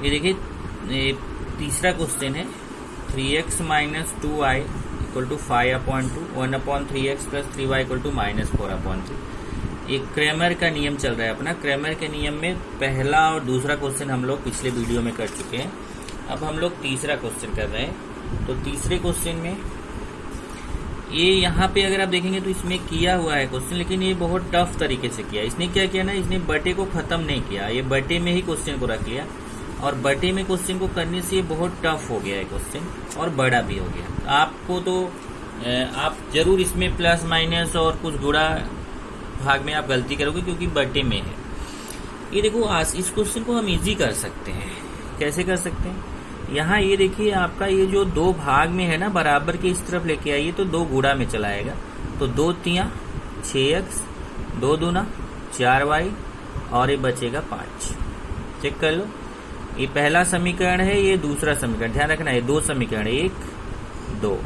ये देखिए, ये तीसरा क्वेश्चन है 3x minus 2y equal to 5/2, 1/3x plus 3y equal to minus 4/3। एक क्रेमर का नियम चल रहा है अपना। क्रेमर के नियम में पहला और दूसरा क्वेश्चन हम लोग पिछले वीडियो में कर चुके हैं। अब हम लोग तीसरा क्वेश्चन कर रहे हैं। तो तीसरे क्वेश्चन में ये यहाँ पे अगर आप देखेंगे तो इसमें किया हुआ है क्वेश्चन, लेकिन ये बहुत टफ तरीके से किया। इसने क्या किया ना, इसने बटे को खत्म नहीं किया, ये बटे में ही क्वेश्चन को रख लिया, और बटे में क्वेश्चन को करने से ये बहुत टफ हो गया है क्वेश्चन, और बड़ा भी हो गया। आपको तो आप जरूर इसमें प्लस माइनस और कुछ गुणा भाग में आप गलती करोगे, क्योंकि बटे में है। ये देखो, आज इस क्वेश्चन को हम इजी कर सकते हैं। कैसे कर सकते हैं? यहाँ ये देखिए, आपका ये जो दो भाग में है ना, बराबर के इस तरफ लेके आइए तो दो गुणा में चला आएगा। तो 2 तियां 6x, 2 दूना 4y, और ये बचेगा 5। चेक कर लो, ये पहला समीकरण है, ये दूसरा समीकरण। ध्यान रखना, ये 2 समीकरण, 1 2।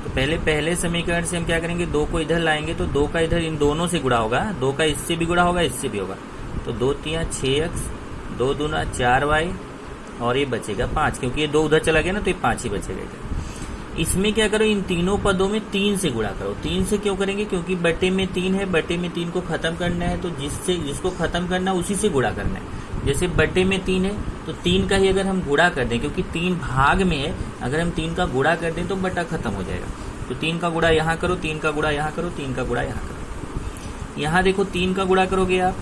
तो पहले समीकरण से हम क्या करेंगे, 2 को इधर लाएंगे तो 2 का इधर इन दोनों से गुणा होगा, 2 का इससे भी गुणा होगा, इससे भी होगा। तो 2 तियां 6x, 2 दूना 4y, और ये बचेगा 5, क्योंकि ये 2 उधर चला गया ना, तो ये 5 ही बचेगा इधर। इसमें क्या करो, इन तीनों पदों में 3 से गुणा करो। 3 से क्यों करेंगे? क्योंकि बटे में 3 है, बटे में 3 को खत्म करना है, तो जिसको खत्म करना है उसी से गुणा करना है। जैसे बटे में 3 है तो 3 का ही अगर हम गुणा कर दें, क्योंकि 3 भाग में है, अगर हम 3 का गुणा कर दें तो बटा खत्म हो जाएगा। तो 3 का गुणा यहाँ करो, 3 का गुणा यहाँ करो, 3 का गुणा यहाँ करो। यहाँ देखो, 3 का गुणा करोगे आप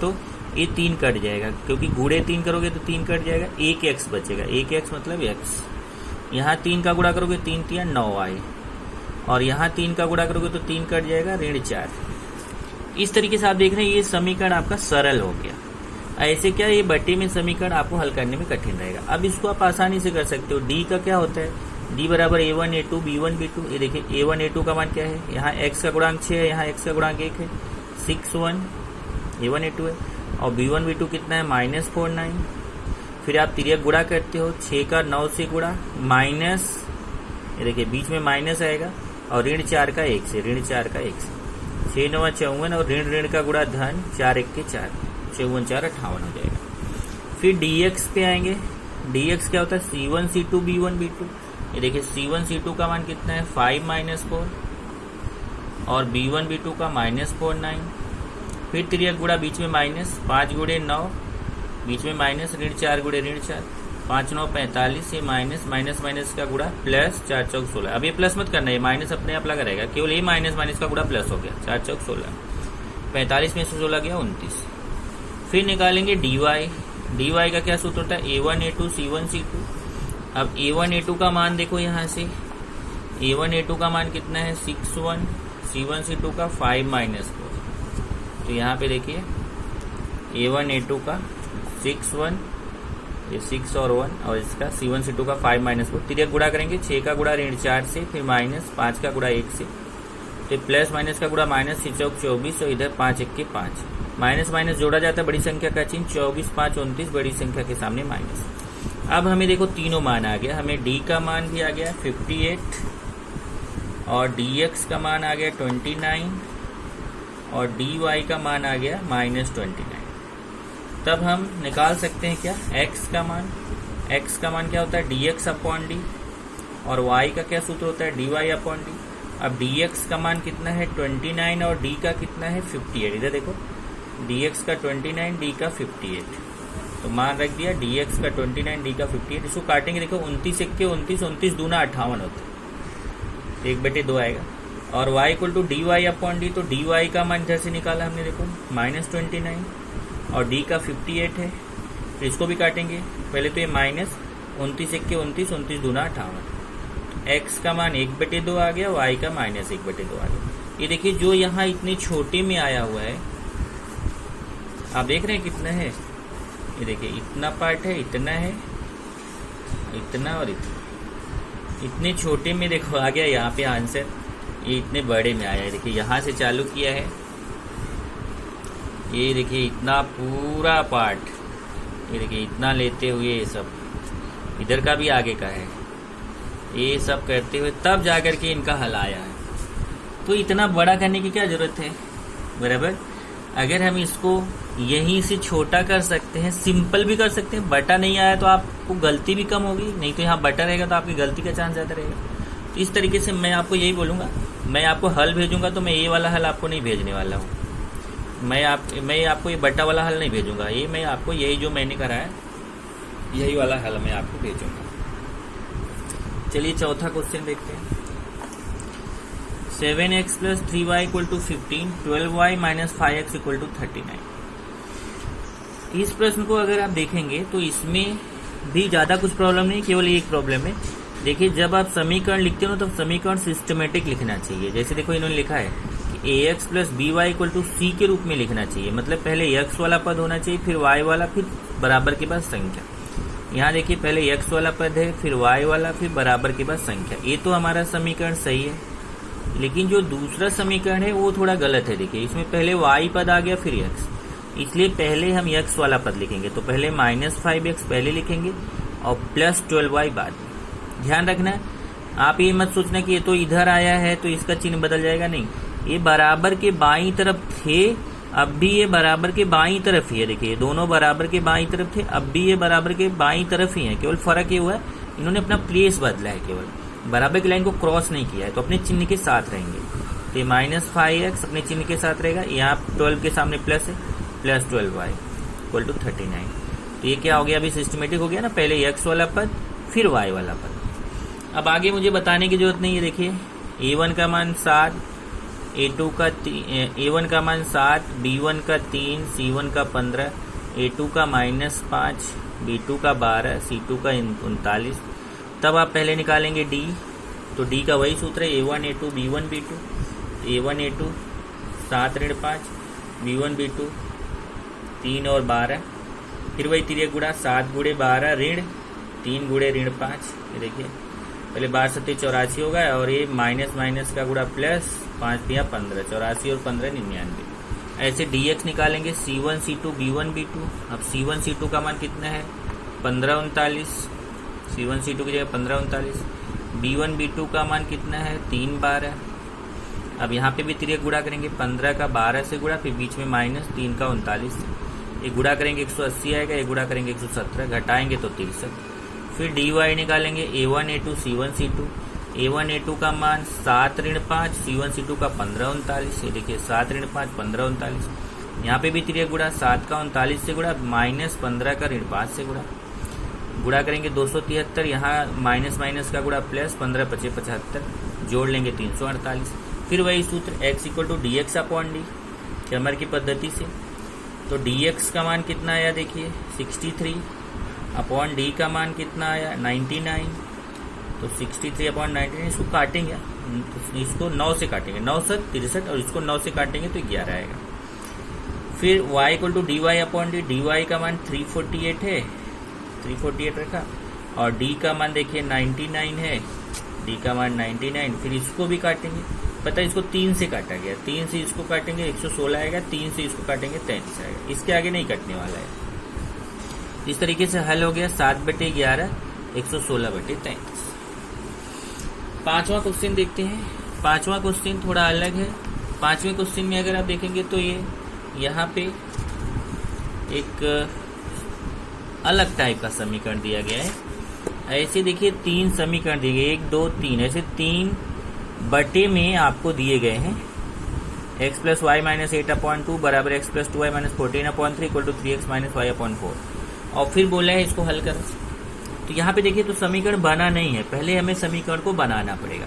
तो ये 3 कट जाएगा, क्योंकि गुणे 3 करोगे तो 3 कट जाएगा, 1x बचेगा। 1x मतलब x। यहाँ 3 का गुणा करोगे, 3 तियां 9y, और यहाँ 3 का गुणा करोगे तो 3 कट जाएगा, ऋण 4। इस तरीके से आप देख रहे हैं, ये समीकरण आपका सरल हो गया। ऐसे क्या, ये बटे में समीकरण आपको हल करने में कठिन रहेगा। अब इसको आप आसानी से कर सकते हो। डी का क्या होता है? डी बराबर a1 a2 b1 b2। ये देखिए, a1 a2 का मान क्या है? यहाँ x का गुणांक 6 है, यहाँ x का गुणांक 1 है, 6 1 a1 a2 है, और b1 b2 कितना है? -4 9। फिर आप तिर्यक गुणा करते हो, 6 का 9 से गुणा, माइनस, ये देखिए बीच में माइनस आएगा, और ऋण 4 का 1 से, ऋण 4 का 1 से, 6 9 54, और ऋण का गुणा धन, 4 1 के 4, 54 4 58 हो जाएगा। फिर dx पे आएंगे। dx क्या होता है? c1 c2 b1 b2। ये देखिए, c1 c2 का मान कितना है? 5 - 4, और b1 b2 का -4 9। फिर तिर्यक गुणा, बीच में माइनस, 5 गुणे 9, बीच में माइनस, ऋण 4 गुणे ऋण 4, 5 9 45, ये माइनस माइनस का गुणा, प्लस 4 चौक 16। अब ये प्लस मत करना, ये माइनस अपने आप लगा रहेगा, केवल ये माइनस का गुणा प्लस हो गया, 4 चौक 16, 45 में से 16 गया 29। फिर निकालेंगे dy। dy का क्या सूत्र होता है? a1 a2 c1 c2। अब a1 a2 का मान देखो, यहाँ से a1 a2 का मान कितना है? 6 1, c1 c2 का 5 - 4। तो यहाँ पे देखिए, a1 a2 का 6 1, ये 6 और 1, और इसका c1 c2 का 5 - 4। तिर्यक गुणा करेंगे, 6 का गुणा ऋण 4 से, फिर माइनस, 5 का गुणा 1 से, तो प्लस माइनस का गुणा माइनस, 6 चौक 24, और इधर 5 1 के 5, माइनस माइनस जोड़ा जाता है, बड़ी संख्या का चिन्ह, 24 5 29, बड़ी संख्या के सामने माइनस। अब हमें देखो, तीनों मान आ गया। हमें d का मान भी आ गया 58, और dx का मान आ गया 29, और dy का मान आ गया -29। तब हम निकाल सकते हैं क्या? x का मान। x का मान क्या होता है? dx/d, और y का क्या सूत्र होता है? dy/d। अब dx का मान कितना है? 29, और d का कितना है? 58। इधर देखो, dx का 29, d का 58। तो मान रख दिया, dx का 29, d का 58। इसको काटेंगे, देखो 29 1 के 29, 29 दूना 58 होता है, 1/2 आएगा। और y इक्वल टू dy/d, तो dy का मान इधर से निकाला हमने, देखो -29, और d का 58 है। फिर इसको भी काटेंगे, पहले तो ये माइनस, 29 1 के 29, 29 दूना 58। x का मान 1/2 आ गया, y का -1/2 आ गया। ये देखिए, जो यहाँ इतने छोटे में आया हुआ है, आप देख रहे हैं कितना है? ये देखिए, इतना पार्ट है, इतना है, इतना और इतना। इतने छोटे में देखो आ गया यहाँ पे आंसर, ये इतने बड़े में आया है। देखिए, यहाँ से चालू किया है, ये देखिए इतना पूरा पार्ट, ये देखिए इतना लेते हुए, ये सब इधर का भी आगे का है, ये सब करते हुए तब जाकर के इनका हल आया है। तो इतना बड़ा करने की क्या जरूरत है? बराबर, अगर हम इसको यहीं से छोटा कर सकते हैं, सिंपल भी कर सकते हैं। बटा नहीं आया तो आपको गलती भी कम होगी, नहीं तो यहाँ बटा रहेगा तो आपकी गलती का चांस ज़्यादा रहेगा। तो इस तरीके से मैं आपको यही बोलूँगा, मैं आपको हल भेजूंगा तो मैं ये वाला हल आपको नहीं भेजने वाला हूँ। मैं आपको ये बटा वाला हल नहीं भेजूंगा, ये मैं आपको यही जो मैंने करा है यही वाला हल मैं आपको भेजूंगा। चलिए चौथा क्वेश्चन देखते हैं। 7x + 3y = 15, 12y - 5x = 39। इस प्रश्न को अगर आप देखेंगे तो इसमें भी ज्यादा कुछ प्रॉब्लम नहीं, केवल एक प्रॉब्लम है। देखिए, जब आप समीकरण लिखते हो तो समीकरण सिस्टमेटिक लिखना चाहिए। जैसे देखो इन्होंने लिखा है कि ax + by = c के रूप में लिखना चाहिए, मतलब पहले x वाला पद होना चाहिए, फिर y वाला, फिर बराबर के बाद संख्या। यहाँ देखिए पहले x वाला पद है, फिर y वाला, फिर बराबर के बाद संख्या। ये तो हमारा समीकरण सही है, लेकिन जो दूसरा समीकरण है वो थोड़ा गलत है। देखिए इसमें पहले y पद आ गया, फिर x, इसलिए पहले हम x वाला पद लिखेंगे। तो पहले -5x पहले लिखेंगे और +12y बाद में। ध्यान रखना, आप ये मत सोचना कि ये तो इधर आया है तो इसका चिन्ह बदल जाएगा, नहीं। ये बराबर के बाईं तरफ थे, अब भी ये बराबर के बाईं तरफ ही है। देखिए दोनों बराबर के बाईं तरफ थे, अब भी ये बराबर के बाईं तरफ ही है। केवल फर्क ये हुआ है इन्होंने अपना प्लेस बदला है, केवल बराबर की लाइन को क्रॉस नहीं किया है, तो अपने चिन्ह के साथ रहेंगे। तो ये -5x अपने चिन्ह के साथ रहेगा, यहाँ 12 के सामने प्लस है, +12y = 39। तो ये क्या हो गया, अभी सिस्टमेटिक हो गया ना, पहले x वाला पद फिर y वाला पद। अब आगे मुझे बताने की जरूरत नहीं है। देखिए a1 का मान 7, a1 का मान 7, b1 का 3, c1 का 15, a2 का -5, b2 का 12, c2 का 39। तब आप पहले निकालेंगे d, तो d का वही सूत्र है a1 a2 b1 b2, a1 a2 7 ऋण 5, b1 b2 3 और 12, फिर वही तिर्यक गुणा 7 × 12 ऋण 3 × ऋण 5। ये देखिए पहले 12 × 7 = 84 होगा, और ये माइनस का गुणा प्लस 5 × 15 84 और 15 99। ऐसे dx निकालेंगे c1 c2 b1 b2। अब c1 c2 का मान कितना है 15 39, c1 c2 की जगह 15 39। b1 b2 का मान कितना है 3 12। अब यहाँ पे भी तिर्यक गुणा करेंगे, 15 का 12 से गुणा, फिर बीच में माइनस 3 का 39। ये गुणा करेंगे 180 आएगा, ये गुणा करेंगे 117, घटाएंगे तो 63। फिर dy निकालेंगे a1 a2 c1 c2। a1 a2 का मान 7 ऋण 5, c1 c2 का 15 39। ये देखिए 7 ऋण 5 15 39। यहाँ पे भी तिर्यक गुणा 7 का 39 से गुणा, -15 का ऋण 5 से गुणा करेंगे 273। यहाँ माइनस का गुणा प्लस 15 × 5 = 75, जोड़ लेंगे 348। फिर वही सूत्र x = dx/d, क्रमर की पद्धति से। तो dx का मान कितना आया देखिए 63, अपॉन d का मान कितना आया 99। तो 63/99 इसको काटेंगे, इसको 9 से काटेंगे, 9 × 7 = 63, और इसको 9 से काटेंगे तो 11 आएगा। फिर y = dy/d, dy का मान 348 है, 348 रखा, और d का मान देखिए 99 है, d का मान 99। फिर इसको भी काटेंगे, पता है इसको 3 से काटा गया, 3 से इसको काटेंगे 116 आएगा, 3 से इसको काटेंगे 33 आएगा, इसके आगे नहीं कटने वाला है। इस तरीके से हल हो गया 7/11 116/33। पांचवा क्वेश्चन देखते हैं। पांचवा क्वेश्चन थोड़ा अलग है। पांचवें क्वेश्चन में अगर आप देखेंगे तो ये यहाँ पे एक अलग टाइप का समीकरण दिया गया है। ऐसे देखिए 3 समीकरण दिए गए, 1 2 3, ऐसे 3 बटे में आपको दिए गए हैं। x + y - 8/2 बराबर x + 2y - 14/3 = 3x - y/4, और फिर बोला है इसको हल करो। तो यहाँ पे देखिए तो समीकरण बना नहीं है, पहले हमें समीकरण को बनाना पड़ेगा।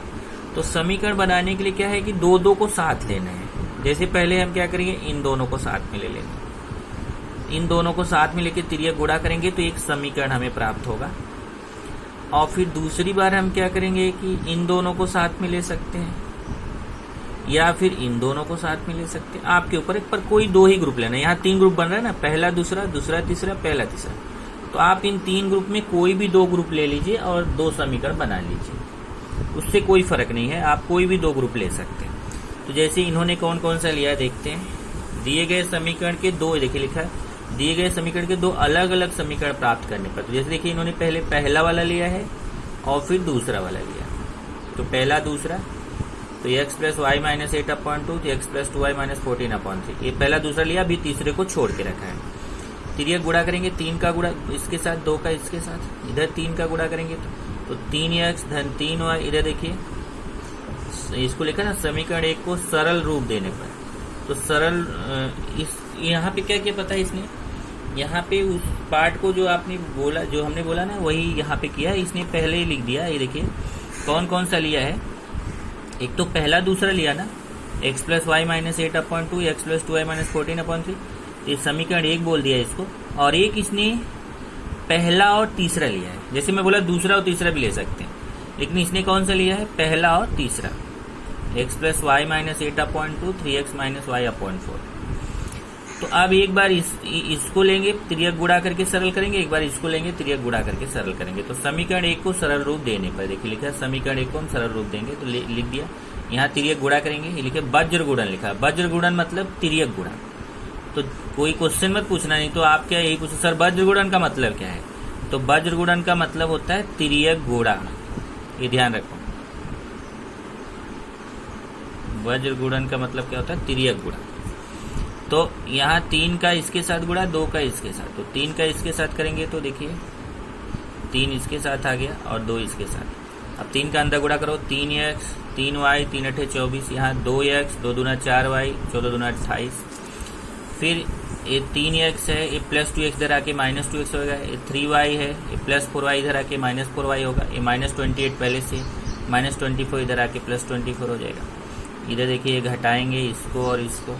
तो समीकरण बनाने के लिए क्या है कि 2 को साथ लेना है। जैसे पहले हम क्या करेंगे, इन दोनों को साथ में ले लेंगे, इन दोनों को साथ में लेके तिर्यक गुणा करेंगे तो एक समीकरण हमें प्राप्त होगा। और फिर दूसरी बार हम क्या करेंगे कि इन दोनों को साथ में ले सकते हैं, या फिर इन दोनों को साथ में ले सकते हैं, आपके ऊपर है। पर कोई 2 ही ग्रुप लेना है। यहाँ 3 ग्रुप बन रहा है ना, पहला दूसरा, दूसरा तीसरा, पहला तीसरा। तो आप इन 3 ग्रुप में कोई भी 2 ग्रुप ले लीजिए और 2 समीकरण बना लीजिए, उससे कोई फर्क नहीं है, आप कोई भी 2 ग्रुप ले सकते हैं। तो जैसे इन्होंने कौन कौन सा लिया देखते हैं। दिए गए समीकरण के 2, देखिए लिखा है, दिए गए समीकरण के 2 अलग अलग समीकरण प्राप्त करने पर। तो जैसे देखिए इन्होंने पहले पहला वाला लिया है और फिर दूसरा वाला लिया, तो पहला दूसरा, तो एक्स प्लस वाई माइनस 8/2 तो एक्स प्लस 2y माइनस 14/3। ये पहला दूसरा लिया, अभी तीसरे को छोड़ के रखा है। तिर्यक गुणा करेंगे 3 का गुणा इसके साथ, 2 का इसके साथ, इधर 3 का गुणा करेंगे तो 3x धन 3y। इधर देखिए इसको लिखा ना समीकरण 1 को सरल रूप देने पर, तो सरल इस यहाँ पे क्या किया पता है इसने, यहाँ पे उस पार्ट को जो आपने बोला, जो हमने बोला ना वही यहाँ पे किया है इसने, पहले ही लिख दिया। ये देखिए कौन कौन सा लिया है, एक तो पहला दूसरा लिया ना, x plus y minus 8/2 x plus 2y minus 14/3, ये समीकरण 1 बोल दिया इसको। और एक इसने पहला और तीसरा लिया है, जैसे मैं बोला दूसरा और तीसरा भी ले सकते हैं, लेकिन इसने कौन सा लिया है, पहला और तीसरा, x plus y minus 8/2 3x minus y/4। तो अब एक बार इसको लेंगे तिर्यक गुणा करके सरल करेंगे, एक बार इसको लेंगे तिर्यक गुणा करके सरल करेंगे। तो समीकरण 1 को सरल रूप देने पर देखिए लिखा है समीकरण 1 को हम सरल रूप देंगे, तो लिख दिया। यहाँ तिर्यक गुणा करेंगे, ये लिखे वज्र गुणन लिखा है, वज्र गुणन मतलब तिर्यक गुणा। तो कोई क्वेश्चन मत पूछना, नहीं तो आप क्या यही पूछो सर वज्र गुणन का मतलब क्या है, तो वज्र गुणन का मतलब होता है तिर्यक गुणा, ये ध्यान रखो। वज्र गुणन का मतलब क्या होता है, तिर्यक गुणा। तो यहाँ 3 का इसके साथ गुणा, 2 का इसके साथ, तो 3 का इसके साथ करेंगे तो देखिए 3 इसके साथ आ गया और 2 इसके साथ। अब 3 का अंदर गुणा करो, 3x 3y 3 8 24, यहाँ 2x 2 दूना 4y 14 दूना 28। फिर ये 3x है, ये प्लस 2x इधर आके माइनस 2x होगा, ये 3y है, ये प्लस 4y इधर आके माइनस 4y होगा, ये माइनस 28 पहले से, माइनस 24 इधर आके प्लस 24 हो जाएगा। इधर देखिए घटाएंगे इसको और इसको,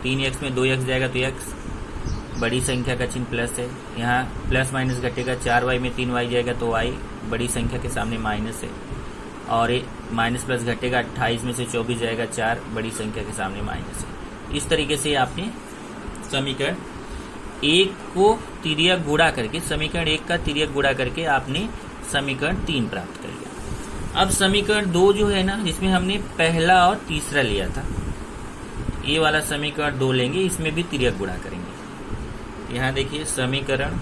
3x में 2x जाएगा तो x बड़ी संख्या का चिन्ह प्लस है, यहाँ प्लस माइनस घटेगा, 4y में 3y जाएगा तो y बड़ी संख्या के सामने माइनस है, और ये माइनस प्लस घटेगा, 28 में से 24 जाएगा 4 बड़ी संख्या के सामने माइनस है। इस तरीके से आपने समीकरण 1 को तिर्यक गुणा करके, समीकरण 1 का तिर्यक गुणा करके आपने समीकरण 3 प्राप्त कर लिया। अब समीकरण 2 जो है ना, जिसमें हमने पहला और तीसरा लिया था, ये वाला समीकरण 2 लेंगे, इसमें भी तिर्यक गुणा करेंगे। यहाँ देखिए समीकरण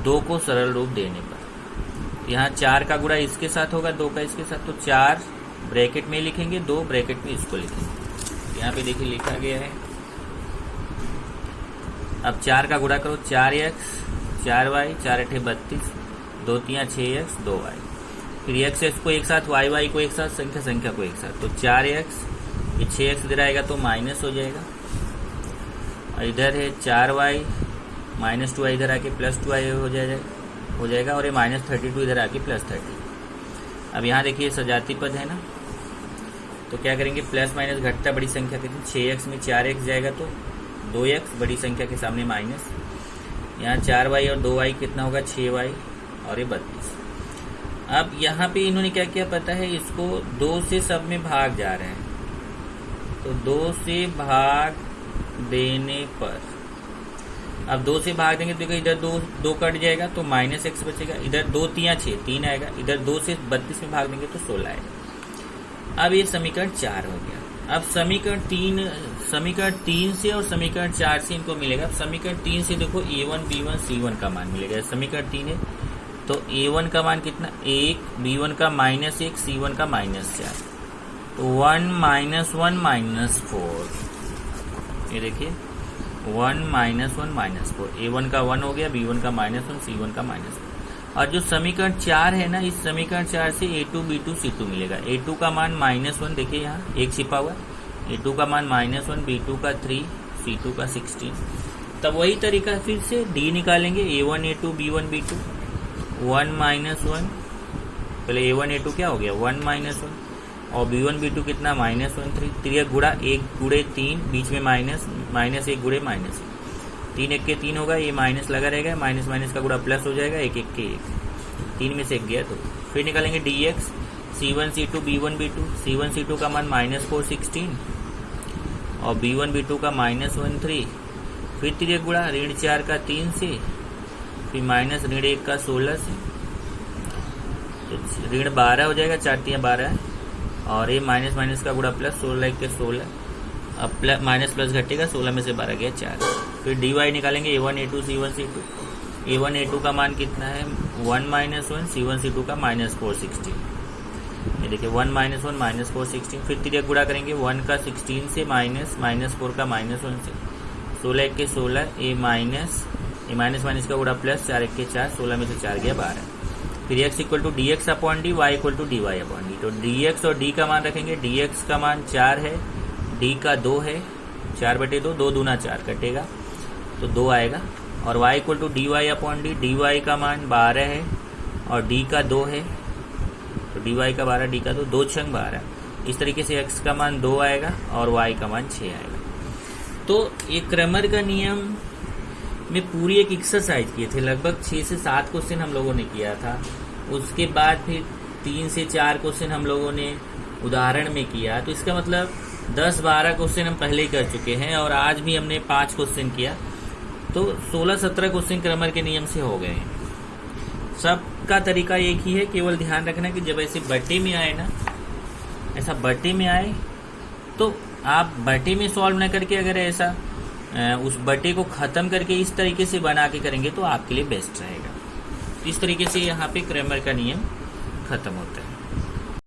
2 को सरल रूप देने पर यहाँ 4 का गुणा इसके साथ होगा, 2 का इसके साथ, तो 4 ब्रैकेट में लिखेंगे, 2 ब्रैकेट में इसको लिखेंगे। यहाँ पे देखिए लिखा गया है, अब 4 का गुणा करो, 4x 4y 4 8 32 2 3 6x 2y, फिर x को एक साथ, y को एक साथ, संख्या को एक साथ, तो 4x, ये 6x इधर आएगा तो माइनस हो जाएगा, और इधर है 4y माइनस 2y इधर आके प्लस 2y हो जाएगा, और ये माइनस 32 इधर आके प्लस 30। अब यहाँ देखिए सजाती पद है ना, तो क्या करेंगे, प्लस माइनस घटता बड़ी संख्या के, 6x में 4x जाएगा तो 2x बड़ी संख्या के सामने माइनस, यहाँ 4y और 2y कितना होगा, 6y और ये 32। अब यहाँ पे इन्होंने क्या किया पता है, इसको 2 से सब में भाग जा रहे हैं, तो 2 से भाग देने पर, अब 2 से भाग देंगे तो देखो इधर 2 कट जाएगा तो माइनस x बचेगा, इधर 2 3 6 3 आएगा, इधर 2 से 32 में भाग देंगे तो 16 आएगा। अब ये समीकरण 4 हो गया। अब समीकरण 3 से और समीकरण 4 से इनको मिलेगा। अब समीकरण 3 से देखो a1 b1 c1 का मान मिलेगा, समीकरण 3 है तो a1 का मान कितना 1, b1 का -1, c1 का -4, तो 1 -1 -4, ये देखिए 1 -1 -4, a1 का 1 हो गया, b1 का -1, c1 का -4। और जो समीकरण 4 है ना, इस समीकरण 4 से a2 b2 c2 मिलेगा। a2 का मान -1 देखिए यहाँ 1 छिपा हुआ, a2 का मान -1, b2 का 3, c2 का 16। तब वही तरीका फिर से d निकालेंगे, a1 a2 b1 b2, 1 -1, पहले a1 a2 क्या हो गया 1 -1, और b1 b2 कितना -1 3, तिर्यक गुणा 1 गुणे 3, बीच में माइनस, -1 गुणे -1, 3 1 के 3 होगा, ये माइनस लगा रहेगा, माइनस माइनस का गुणा प्लस हो जाएगा, 1 1 के 1, 3 में से 1 गया तो फिर निकालेंगे dx, c1 c2 b1 b2, c1 c2 का मान -4 16 और b1 b2 का -1 3, फिर तिर्यक गुणा ऋण 4 का 3 से, फिर माइनस ऋण 1 का 16 से, तो ऋण 12 हो जाएगा, 4 3 12, और ये माइनस माइनस का गुणा प्लस, 16 1 के 16, अब माइनस प्लस घटेगा, 16 में से 12 गया 4। फिर dy निकालेंगे, a1 a2 c1 c2, a1 a2 का मान कितना है 1 -1, c1 c2 का -4 16, ये देखिए 1 - 1 -4 16, फिर 3 गुणा करेंगे 1 का 16 से -4 का -1 से 16 1 के 16, ये माइनस का गुणा प्लस, 4 1 के 4, 16 में से 4 गया 12। फिर x equal to dx upon D, y equal to dy upon D. तो dx और d का मान रखेंगे, dx का मान 4 है, d का 2 है, 4/2, 2 दूना 4 कटेगा तो 2 आएगा। और y equal to dy upon D, dy का मान 12 है और d का 2 है, तो dy का 12, d का 2, 2 छंग 12। इस तरीके से x का मान 2 आएगा और y का मान 6 आएगा। तो ये क्रैमर का नियम में पूरी एक एक्सरसाइज किए थे, लगभग 6 से 7 क्वेश्चन हम लोगों ने किया था। उसके बाद फिर 3 से 4 क्वेश्चन हम लोगों ने उदाहरण में किया। तो इसका मतलब 10-12 क्वेश्चन हम पहले ही कर चुके हैं और आज भी हमने 5 क्वेश्चन किया, तो 16-17 क्वेश्चन क्रैमर के नियम से हो गए हैं। सबका तरीका एक ही है, केवल ध्यान रखना कि जब ऐसे बटे में आए ना, ऐसा बटे में आए तो आप बटे में सॉल्व न करके अगर ऐसा उस बटे को खत्म करके इस तरीके से बना के करेंगे तो आपके लिए बेस्ट रहेगा। इस तरीके से यहाँ पे क्रैमर का नियम खत्म होता है।